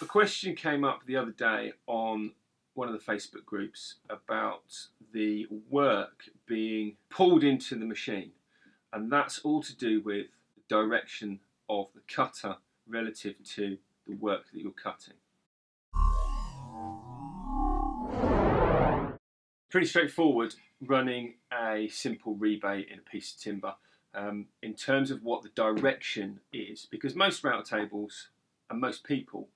A question came up the other day on one of the Facebook groups about the work being pulled into the machine, and that's all to do with the direction of the cutter relative to the work that you're cutting. Pretty straightforward running a simple rebate in a piece of timber in terms of what the direction is, because most route tables and most people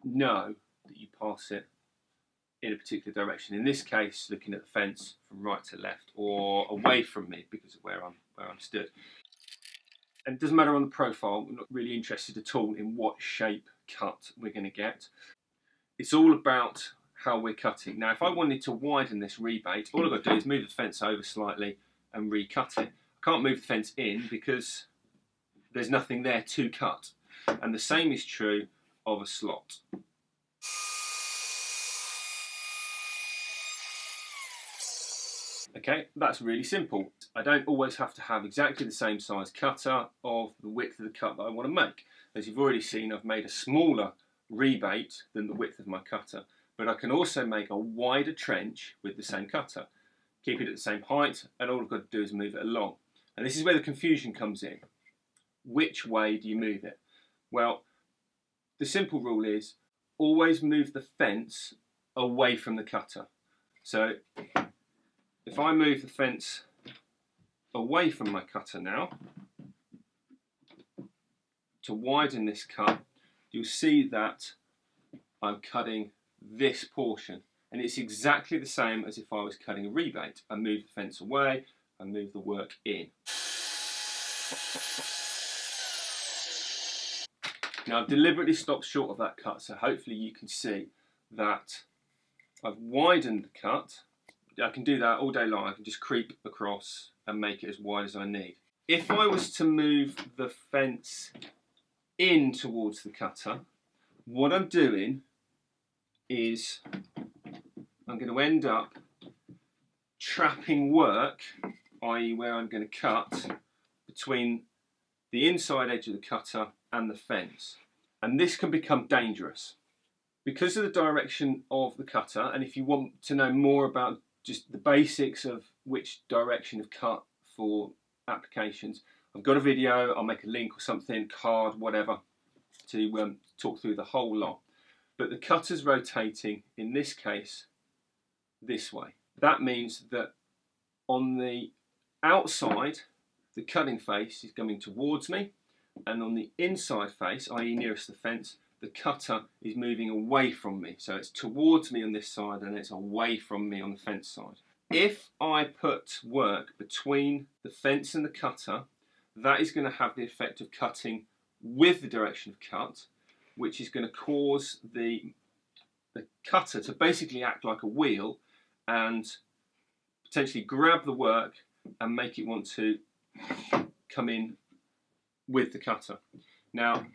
know that you pass it in a particular direction. In this case, looking at the fence from right to left or away from me because of where I'm stood. And it doesn't matter on the profile, we're not really interested at all in what shape cut we're going to get. It's all about how we're cutting. Now, if I wanted to widen this rebate, all I've got to do is move the fence over slightly and recut it. I can't move the fence in because there's nothing there to cut. And the same is true of a slot. Okay, that's really simple. I don't always have to have exactly the same size cutter of the width of the cut that I want to make. As you've already seen, I've made a smaller rebate than the width of my cutter, but I can also make a wider trench with the same cutter, keep it at the same height, and all I've got to do is move it along. And this is where the confusion comes in. Which way do you move it? Well, the simple rule is always move the fence away from the cutter. So if I move the fence away from my cutter now to widen this cut, you'll see that I'm cutting this portion, and it's exactly the same as if I was cutting a rebate. I move the fence away, I move the work in. Now, I've deliberately stopped short of that cut, so hopefully you can see that I've widened the cut. I can do that all day long. I can just creep across and make it as wide as I need. If I was to move the fence in towards the cutter, what I'm doing is I'm going to end up trapping work, i.e. where I'm going to cut, between the inside edge of the cutter and the fence. And this can become dangerous because of the direction of the cutter. And if you want to know more about just the basics of which direction of cut for applications, I've got a video, I'll make a link or something, card, whatever, to talk through the whole lot. But the cutter's rotating, in this case, this way. That means that on the outside, the cutting face is coming towards me, and on the inside face, i.e. nearest the fence, the cutter is moving away from me. So it's towards me on this side and it's away from me on the fence side. If I put work between the fence and the cutter, that is going to have the effect of cutting with the direction of cut, which is going to cause the cutter to basically act like a wheel and potentially grab the work and make it want to come in with the cutter. Now,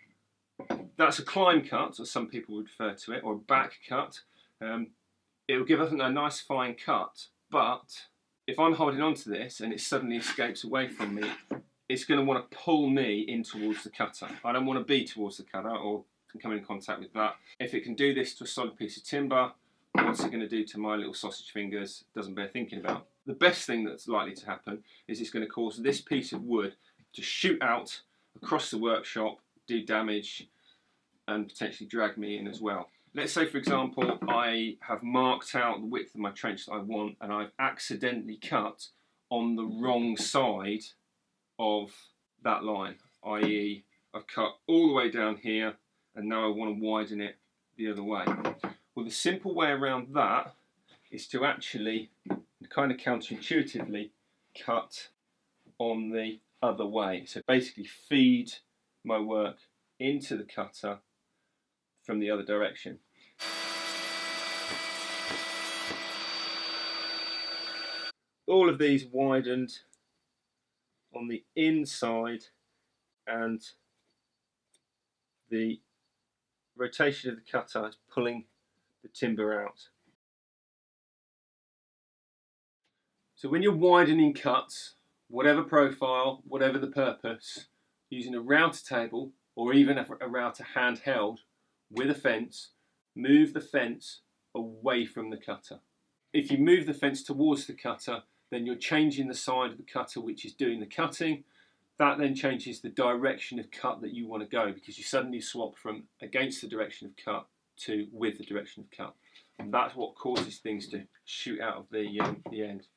that's a climb cut, as some people would refer to it, or a back cut. It will give us a nice fine cut, but if I'm holding on to this and it suddenly escapes away from me, it's going to want to pull me in towards the cutter. I don't want to be towards the cutter or come in contact with that. If it can do this to a solid piece of timber, what's it going to do to my little sausage fingers? Doesn't bear thinking about. The best thing that's likely to happen is it's going to cause this piece of wood to shoot out across the workshop, do damage, and potentially drag me in as well. Let's say, for example, I have marked out the width of my trench that I want and I've accidentally cut on the wrong side of that line, i.e. I've cut all the way down here and now I want to widen it the other way. Well, the simple way around that is to actually kind of counterintuitively cut on the other way. So basically feed my work into the cutter from the other direction. All of these widened on the inside, and the rotation of the cutter is pulling the timber out. So when you're widening cuts, whatever profile, whatever the purpose, using a router table or even a router handheld, with a fence, move the fence away from the cutter. If you move the fence towards the cutter, then you're changing the side of the cutter which is doing the cutting. That then changes the direction of cut that you want to go, because you suddenly swap from against the direction of cut to with the direction of cut. And that's what causes things to shoot out of the end.